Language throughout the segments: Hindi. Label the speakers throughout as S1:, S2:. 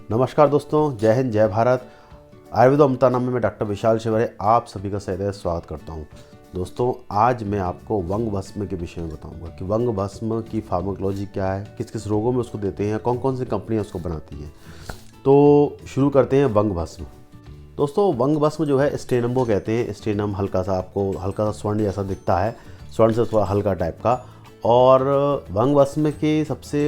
S1: नमस्कार दोस्तों, जय हिंद, जय भारत। आयुर्वेद अमृताना में मैं डॉक्टर विशाल शिवरे आप सभी का सदैव स्वागत करता हूं। दोस्तों, आज मैं आपको वंग भस्म के विषय में बताऊंगा कि वंग भस्म की फार्माकोलॉजी क्या है, किस किस रोगों में उसको देते हैं, कौन कौन सी कंपनियां उसको बनाती हैं। तो शुरू करते हैं वंग भस्म। दोस्तों, वंग भस्म जो है स्टेनम को कहते हैं। स्टेनम हल्का सा आपको हल्का सा स्वर्ण जैसा दिखता है, स्वर्ण से थोड़ा हल्का टाइप का। और वंग भस्म की सबसे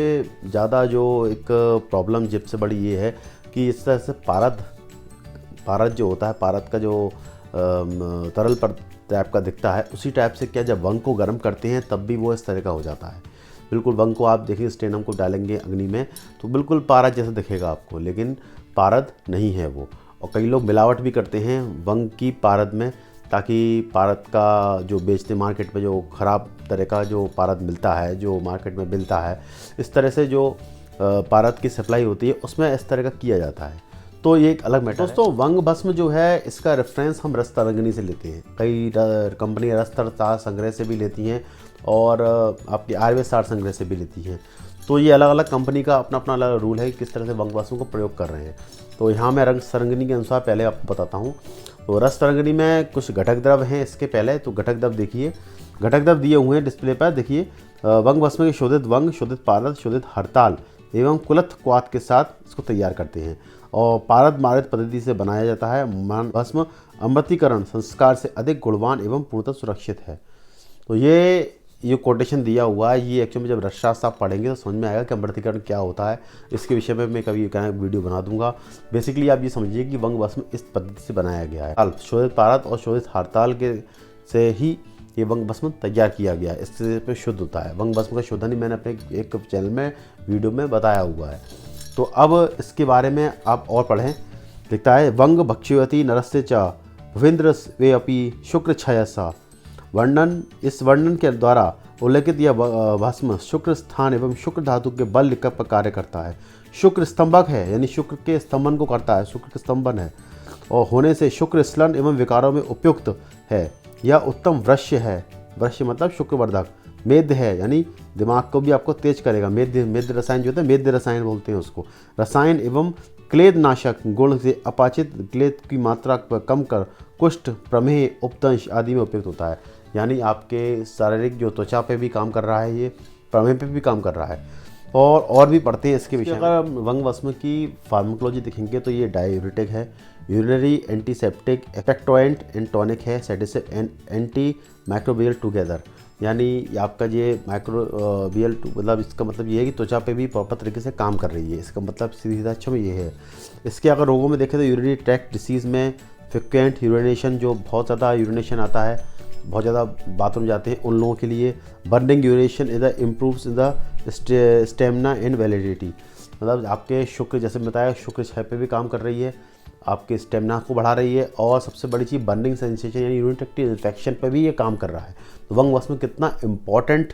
S1: ज़्यादा जो एक प्रॉब्लम सबसे बड़ी ये है कि इस तरह से पारद जो होता है, पारद का जो तरल पर टाइप का दिखता है, उसी टाइप से क्या जब वंग को गर्म करते हैं तब भी वो इस तरह का हो जाता है। बिल्कुल वंग को आप देखिए, स्टेनम को डालेंगे अग्नि में तो बिल्कुल पारद जैसा दिखेगा आपको, लेकिन पारद नहीं है वो। और कई लोग मिलावट भी करते हैं वंग की पारद में, ताकि पारद का जो बेचते मार्केट में जो ख़राब तरह का जो पारद मिलता है, जो मार्केट में मिलता है, इस तरह से जो पारद की सप्लाई होती है उसमें इस तरह का किया जाता है। तो ये एक अलग मैटर है। दोस्तों, वंग भस्म जो है इसका रेफरेंस हम रस तरंगिणी से लेते हैं। कई कंपनी रस तार संग्रह से भी लेती हैं और आपकी आयुर्वेद सार संग्रह से भी लेती हैं। तो ये अलग अलग कंपनी का अपना अपना अलग रूल है किस तरह से वंग भस्म को प्रयोग कर रहे हैं। तो यहाँ मैं रंग तरंगिणी के अनुसार पहले आपको बताता हूँ। तो रस तरंगिणी में कुछ घटक द्रव हैं इसके पहले। तो घटक द्रव देखिए, घटक द्रव दिए हुए हैं डिस्प्ले पर। देखिए, वंग भस्म के शोधित वंग, शोधित पारद, शोधित हड़ताल एवं कुलथ क्वाथ के साथ इसको तैयार करते हैं और पारद मारित पद्धति से बनाया जाता है। भस्म अमृतीकरण संस्कार से अधिक गुणवान एवं पूर्णतः सुरक्षित है। तो ये कोटेशन दिया हुआ है। ये एक्चुअली जब रसशास्त्र आप पढ़ेंगे तो समझ में आएगा कि अमृतीकरण क्या होता है। इसके विषय में मैं कभी वीडियो बना दूंगा। बेसिकली आप ये समझिए कि वंग भस्म इस पद्धति से बनाया गया है। शोधित पारद और शोधित हड़ताल के से ही ये वंग भस्म तैयार किया गया है। इससे पे शुद्ध होता है। वंग भस्म का शोधन ही मैंने अपने एक चैनल में वीडियो में बताया हुआ है। तो अब इसके बारे में आप और पढ़ें। लिखता है, वंग भक्ष्यवती नरस्य च भविंद्र वे अपि शुक्र छयसा। वर्णन, इस वर्णन के द्वारा उल्लेखित यह भस्म शुक्र स्थान एवं शुक्र धातु के बल लिखकर पर कार्य करता है। शुक्र स्तंभक है, यानी शुक्र के स्तंभन को करता है, शुक्र के स्तंभन है और होने से शुक्र स्लन एवं विकारों में उपयुक्त है। यह उत्तम वृश्य है, वृश्य मतलब शुक्रवर्धक। मेद्य है, यानी दिमाग को भी आपको तेज करेगा। मेद्य रसायन जो होता है, मेद्य रसायन बोलते हैं उसको। रसायन एवं क्लेद नाशक गुण से अपाचित क्लेद की मात्रा कम कर कुष्ठ, प्रमेह, उपदंश आदि में उपयुक्त होता है। यानी आपके शारीरिक जो त्वचा पे भी काम कर रहा है, ये प्रमेह पे भी काम कर रहा है। और भी पढ़ते हैं इसके विषय में। अगर वंग भस्म की फार्माकोलॉजी देखेंगे तो ये डायूरेटिक है, यूरिनरी, एंटीसेप्टिक, एक्सपेक्टोएंट एंड टॉनिक है, sedative and anti microbial together. यानी आपका ये माइक्रोबियल मतलब इसका मतलब ये है कि त्वचा पे भी प्रॉपर तरीके से काम कर रही है। इसका मतलब सीधा अच्छा में ये है। इसके अगर रोगों में देखें तो यूरिनरी ट्रैक्ट डिसीज़ में फ्रिक्वेंट यूरिनेशन, जो बहुत ज़्यादा यूरिनेशन आता है, बहुत ज़्यादा बाथरूम जाते हैं, उन लोगों के लिए। Burning urination is the improves in the stamina and validity. मतलब आपके शुक्र, जैसे बताया, शुक्र छह पे भी काम कर रही है, आपके स्टेमिना को बढ़ा रही है। और सबसे बड़ी चीज़ बर्निंग सेंसेशन यानी यूरिन ट्रैक्ट इन्फेक्शन पे भी ये काम कर रहा है। तो वंग भस्म कितना इम्पॉर्टेंट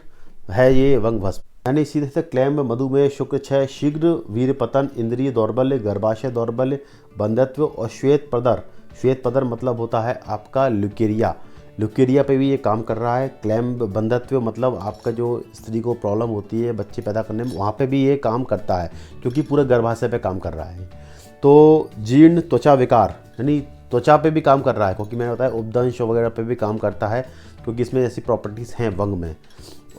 S1: है ये वंग भस्म। यानी सीधे से क्लैम्ब, मधुमेह, शुक्र क्षय, शीघ्र वीर पतन, इंद्रिय दौर्बल्य, गर्भाशय दौर्बल्य, बंधत्व और श्वेत पदर। श्वेत पदर मतलब होता है आपका ल्यूकेरिया। ल्यूकेरिया पे भी ये काम कर रहा है। क्लैम्ब, बंधत्व मतलब आपका जो स्त्री को प्रॉब्लम होती है बच्चे पैदा करने में, वहाँ पे भी ये काम करता है, क्योंकि पूरे गर्भाशय पे काम कर रहा है। तो जीर्ण त्वचा विकार, यानी त्वचा पे भी काम कर रहा है, क्योंकि मैंने बताया उपदंश वगैरह पे भी काम करता है, क्योंकि इसमें ऐसी प्रॉपर्टीज़ हैं वंग में।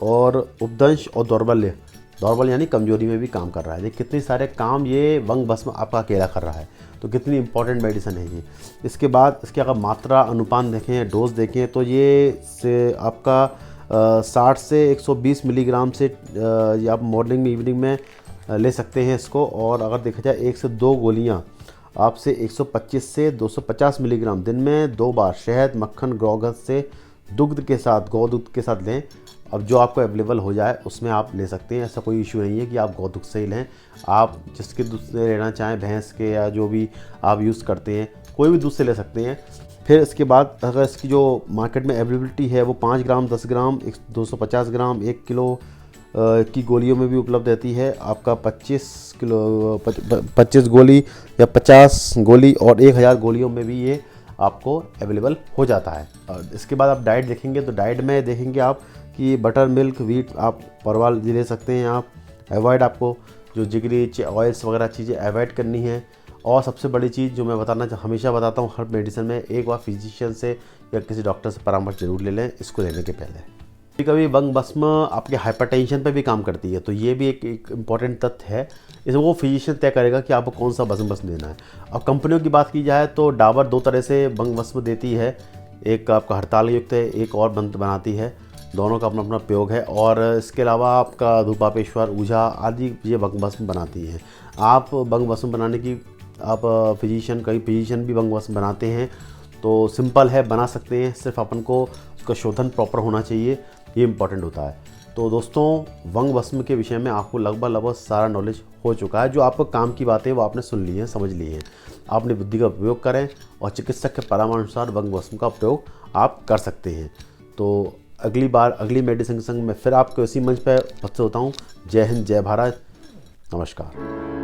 S1: और उपदंश और दौर्बल्य, दौर्बल्य यानी कमजोरी में भी काम कर रहा है। ये कितने सारे काम ये वंग भस्म आपका अकेला कर रहा है। तो कितनी इंपॉर्टेंट मेडिसिन है ये। इसके बाद इसके अगर मात्रा अनुपान देखें, डोज देखें, तो ये से आपका 60 से 120 मिलीग्राम से या आप मॉर्निंग में, इवनिंग में ले सकते हैं इसको। और अगर देखा जाए 1 से 2 गोलियाँ आपसे 125 से 250 मिलीग्राम दिन में 2 बार शहद, मक्खन, गौघस से दुग्ध के साथ, गौदूध के साथ लें। अब जो आपको अवेलेबल हो जाए उसमें आप ले सकते हैं। ऐसा कोई इशू नहीं है कि आप गौदूध से ही लें। आप जिसके दूध से लेना चाहें, भैंस के या जो भी आप यूज़ करते हैं, कोई भी दूध से ले सकते हैं। फिर इसके बाद अगर इसकी जो मार्केट में अवेलेबिलिटी है वो 5 ग्राम, 10 ग्राम, 250 ग्राम, 1 किलो की गोलियों में भी उपलब्ध रहती है। आपका 25 गोली या 50 गोली और 1000 गोलियों में भी ये आपको अवेलेबल हो जाता है। और इसके बाद आप डाइट देखेंगे तो डाइट में देखेंगे आप कि बटर मिल्क, व्हीट, आप परवाल ले सकते हैं, आप अवॉइड आपको जो जिगरी ऑयल्स वगैरह चीज़ें अवॉइड करनी है। और सबसे बड़ी चीज़ जो मैं हमेशा बताता हूँ हर मेडिसिन में, एक बार फिजिशियन से या किसी डॉक्टर से परामर्श जरूर ले लें इसको लेने के पहले। कभी कभी वंग भस्म आपके हाइपरटेंशन पे भी काम करती है, तो ये भी एक इम्पॉर्टेंट तथ्य है। इसे वो फिजिशियन तय करेगा कि आपको कौन सा वंग भस्म देना है। अब कंपनियों की बात की जाए तो डाबर 2 तरह से वंग भस्म देती है, एक आपका हड़ताल युक्त है, एक और बनाती है। दोनों का अपना अपना प्रयोग है। और इसके अलावा आपका धूपापेश्वर, ऊझा आदि ये वंग भस्म बनाती हैं। आप वंग भस्म बनाने की आप कई फिजिशियन भी वंग भस्म बनाते हैं, तो सिंपल है, बना सकते हैं। सिर्फ अपन को उसका शोधन प्रॉपर होना चाहिए, ये इम्पॉर्टेंट होता है। तो दोस्तों, वंग भस्म के विषय में आपको लगभग सारा नॉलेज हो चुका है। जो आपको काम की बातें वो आपने सुन ली हैं, समझ ली हैं। आपने बुद्धि का उपयोग करें और चिकित्सक के परामर्श अनुसार वंग भस्म का प्रयोग आप कर सकते हैं। तो अगली बार अगली मेडिसिन संग में फिर आपको इसी मंच पर उपस्थित होता हूँ। जय हिंद, जय भारत, नमस्कार।